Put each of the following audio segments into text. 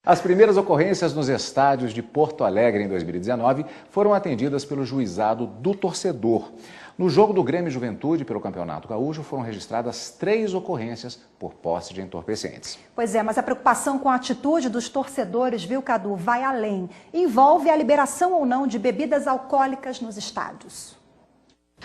As primeiras ocorrências nos estádios de Porto Alegre em 2019 foram atendidas pelo juizado do torcedor. No jogo do Grêmio Juventude pelo Campeonato Gaúcho foram registradas 3 ocorrências por posse de entorpecentes. Pois é, mas a preocupação com a atitude dos torcedores, viu, Cadu, vai além. Envolve a liberação ou não de bebidas alcoólicas nos estádios.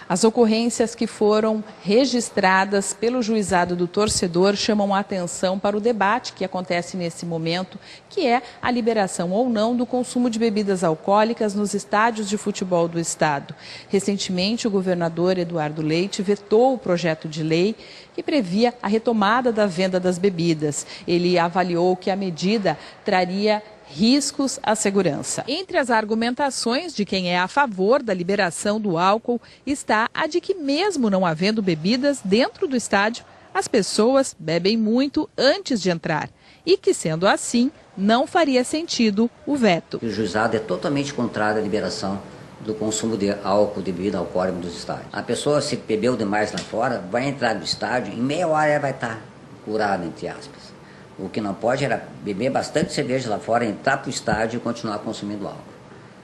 As ocorrências que foram registradas pelo juizado do torcedor chamam a atenção para o debate que acontece nesse momento, que é a liberação ou não do consumo de bebidas alcoólicas nos estádios de futebol do estado. Recentemente, o governador Eduardo Leite vetou o projeto de lei que previa a retomada da venda das bebidas. Ele avaliou que a medida traria riscos à segurança. Entre as argumentações de quem é a favor da liberação do álcool está a de que, mesmo não havendo bebidas dentro do estádio, as pessoas bebem muito antes de entrar e que, sendo assim, não faria sentido o veto. O juizado é totalmente contrário à liberação do consumo de álcool, de bebida alcoólica dos estádios. A pessoa, se bebeu demais lá fora, vai entrar no estádio, em meia hora ela vai estar curada, entre aspas. O que não pode era beber bastante cerveja lá fora, entrar para o estádio e continuar consumindo álcool.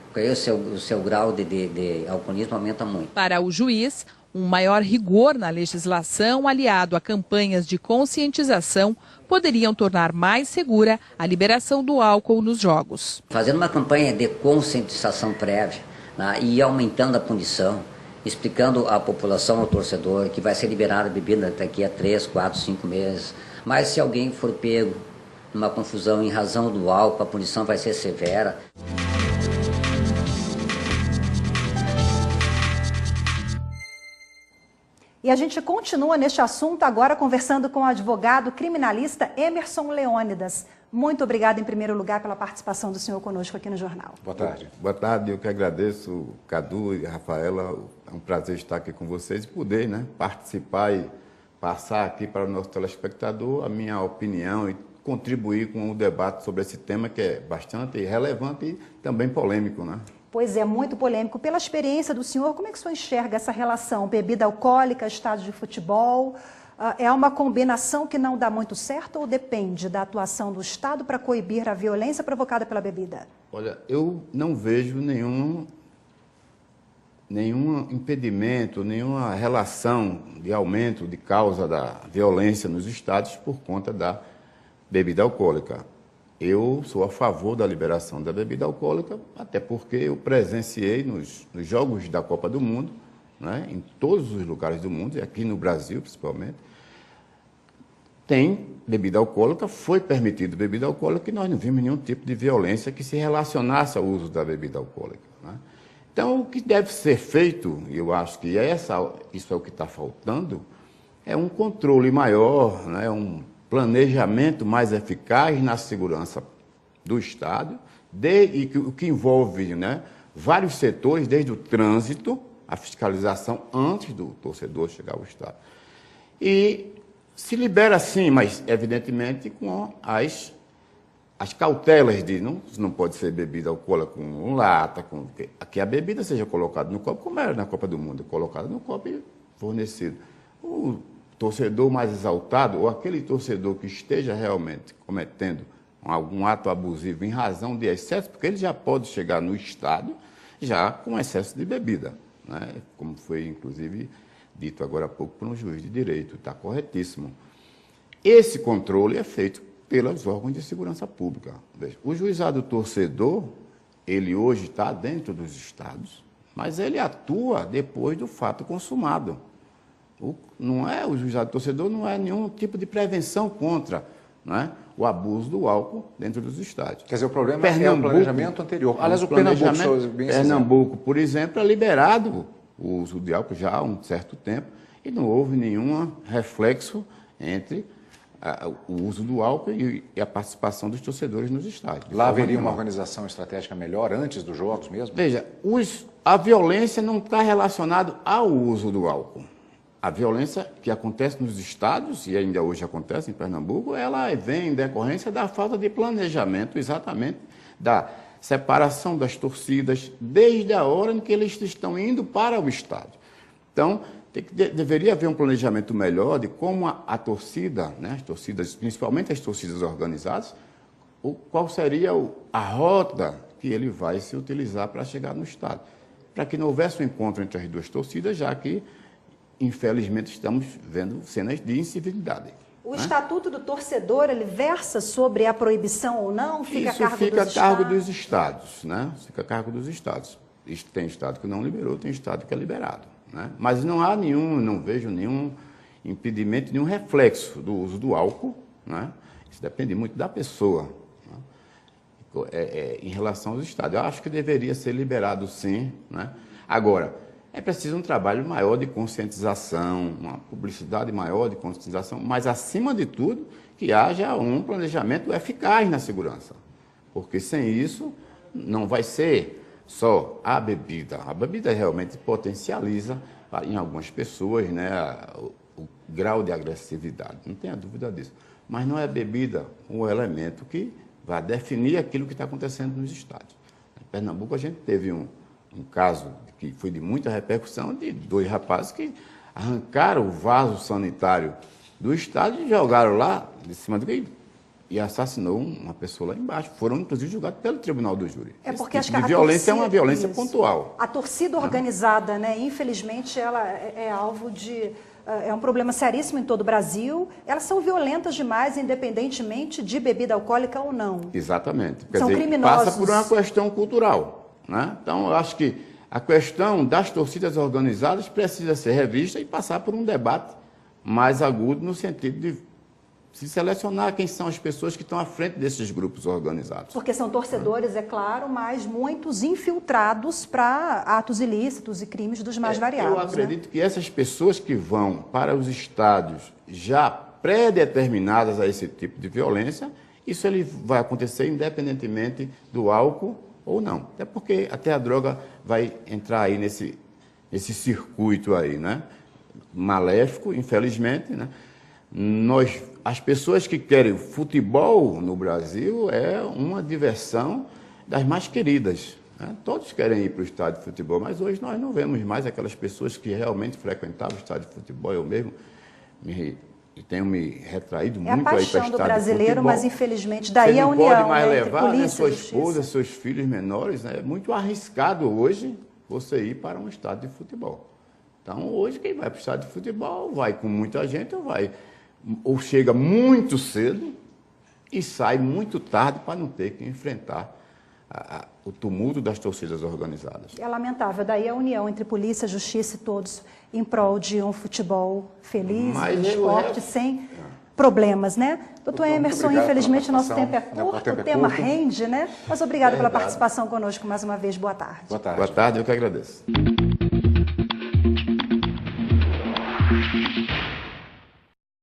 Porque aí o seu grau de alcoolismo aumenta muito. Para o juiz, um maior rigor na legislação, aliado a campanhas de conscientização, poderiam tornar mais segura a liberação do álcool nos jogos. Fazendo uma campanha de conscientização prévia, né, e aumentando a punição, explicando à população, ao torcedor, que vai ser liberada a bebida daqui a 3, 4, 5 meses. Mas se alguém for pego numa confusão em razão do álcool, a punição vai ser severa. E a gente continua neste assunto agora conversando com o advogado criminalista Emerson Leônidas. Muito obrigada, em primeiro lugar, pela participação do senhor conosco aqui no Jornal. Boa tarde. Boa tarde, eu que agradeço, Cadu e Rafaela. É um prazer estar aqui com vocês e poder, participar e passar aqui para o nosso telespectador a minha opinião e contribuir com o debate sobre esse tema que é bastante relevante e também polêmico, Pois é, muito polêmico. Pela experiência do senhor, como é que o senhor enxerga essa relação? Bebida alcoólica, estádio de futebol, é uma combinação que não dá muito certo ou depende da atuação do Estado para coibir a violência provocada pela bebida? Olha, eu não vejo nenhum impedimento, nenhuma relação de aumento de causa da violência nos estádios por conta da bebida alcoólica. Eu sou a favor da liberação da bebida alcoólica, até porque eu presenciei nos Jogos da Copa do Mundo, em todos os lugares do mundo, e aqui no Brasil principalmente, tem bebida alcoólica, foi permitido bebida alcoólica e nós não vimos nenhum tipo de violência que se relacionasse ao uso da bebida alcoólica. Então, o que deve ser feito, e eu acho que isso é o que está faltando, é um controle maior, um planejamento mais eficaz na segurança do estádio, o que envolve vários setores, desde o trânsito, a fiscalização antes do torcedor chegar ao estádio. E se libera sim, mas evidentemente com as cautelas de não pode ser bebida alcoólica com lata, que a bebida seja colocada no copo, como era na Copa do Mundo, colocada no copo e fornecido. O torcedor mais exaltado, ou aquele torcedor que esteja realmente cometendo algum ato abusivo em razão de excesso, porque ele já pode chegar no estádio já com excesso de bebida, como foi inclusive dito agora há pouco por um juiz de direito, está corretíssimo. Esse controle é feito pelos órgãos de segurança pública. Veja, o juizado torcedor, ele hoje está dentro dos estados, mas ele atua depois do fato consumado. O juizado torcedor não é nenhum tipo de prevenção contra o abuso do álcool dentro dos estádios. Quer dizer, o problema é o planejamento anterior. Aliás, o Pernambuco, por exemplo, é liberado o uso de álcool já há um certo tempo e não houve nenhum reflexo entre o uso do álcool e a participação dos torcedores nos estádios. Lá haveria uma organização estratégica melhor antes dos jogos mesmo? Veja, a violência não está relacionada ao uso do álcool. A violência que acontece nos estádios, e ainda hoje acontece em Pernambuco, ela vem em decorrência da falta de planejamento, exatamente, da separação das torcidas, desde a hora em que eles estão indo para o estádio. Então, deveria haver um planejamento melhor de como a torcida, as torcidas, principalmente as torcidas organizadas, qual seria a rota que ele vai se utilizar para chegar no estádio. Para que não houvesse um encontro entre as duas torcidas, já que, infelizmente, estamos vendo cenas de incivilidade. O Estatuto do Torcedor, ele versa sobre a proibição ou não? Isso fica a cargo dos estados, né? Fica a cargo dos estados. Tem estado que não liberou, tem estado que é liberado, né? Mas não há não vejo nenhum impedimento, nenhum reflexo do uso do álcool, né? Isso depende muito da pessoa, né? Em relação aos estados. Eu acho que deveria ser liberado sim, né? Agora, é preciso um trabalho maior de conscientização, uma publicidade maior de conscientização, mas, acima de tudo, que haja um planejamento eficaz na segurança. Porque, sem isso, não vai ser só a bebida. A bebida realmente potencializa, em algumas pessoas, né, o grau de agressividade, não tenha dúvida disso. Mas não é a bebida o elemento que vai definir aquilo que está acontecendo nos estádios. Em Pernambuco, a gente teve um caso que foi de muita repercussão, de 2 rapazes que arrancaram o vaso sanitário do estádio e jogaram lá de cima do que e assassinou uma pessoa lá embaixo. Foram, inclusive, julgados pelo Tribunal do Júri. É porque esse tipo de violência é uma violência pontual. A torcida organizada, né, infelizmente, ela é alvo de... É um problema seríssimo em todo o Brasil. Elas são violentas demais, independentemente de bebida alcoólica ou não. Exatamente. Quer são dizer, criminosos. passa por uma questão cultural, né? Então, eu acho que a questão das torcidas organizadas precisa ser revista e passar por um debate mais agudo no sentido de se selecionar quem são as pessoas que estão à frente desses grupos organizados. Porque são torcedores, é claro, mas muitos infiltrados para atos ilícitos e crimes dos mais variados. Eu acredito, né, que essas pessoas que vão para os estádios já pré-determinadas a esse tipo de violência, isso ele vai acontecer independentemente do álcool ou não. Até porque até a droga vai entrar aí nesse circuito aí, né? Maléfico, infelizmente, né? As pessoas que querem futebol no Brasil é uma diversão das mais queridas, né? Todos querem ir para o estádio de futebol, mas hoje nós não vemos mais aquelas pessoas que realmente frequentavam o estádio de futebol. Eu mesmo tenho me retraído muito aí para o estádio de futebol. É a paixão do brasileiro, mas infelizmente daí a união, você não pode mais entre levar, polícia, né, sua justiça. esposa, seus filhos menores, né? É muito arriscado hoje você ir para um estádio de futebol. Então, hoje, quem vai para o estádio de futebol vai com muita gente ou chega muito cedo e sai muito tarde para não ter que enfrentar o tumulto das torcidas organizadas. É lamentável, daí a união entre polícia, justiça e todos em prol de um futebol feliz, um esporte sem problemas, né? Doutor Emerson, infelizmente nosso tempo é curto, o tema rende, né? Mas obrigado pela participação conosco mais uma vez. Boa tarde. Boa tarde, eu que agradeço.